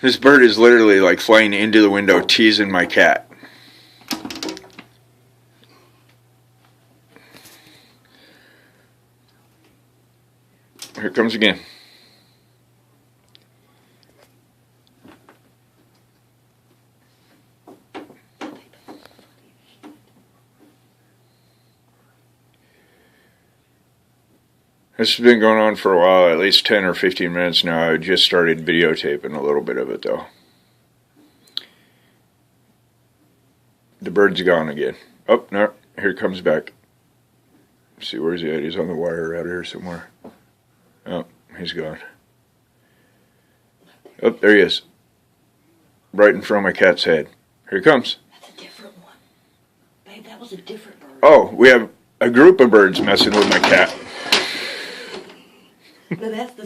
This bird is literally like flying into the window, teasing my cat. Here it comes again. This has been going on for a while, at least 10 or 15 minutes now. I just started videotaping a little bit of it though. The bird's gone again. Oh, no, here it comes back. Let's see, where's he at? He's on the wire out here somewhere. Oh, he's gone. Oh, there he is. Right in front of my cat's head. Here he comes. That's a different one. Babe, that was a different bird. Oh, we have a group of birds messing with my cat. No, that's the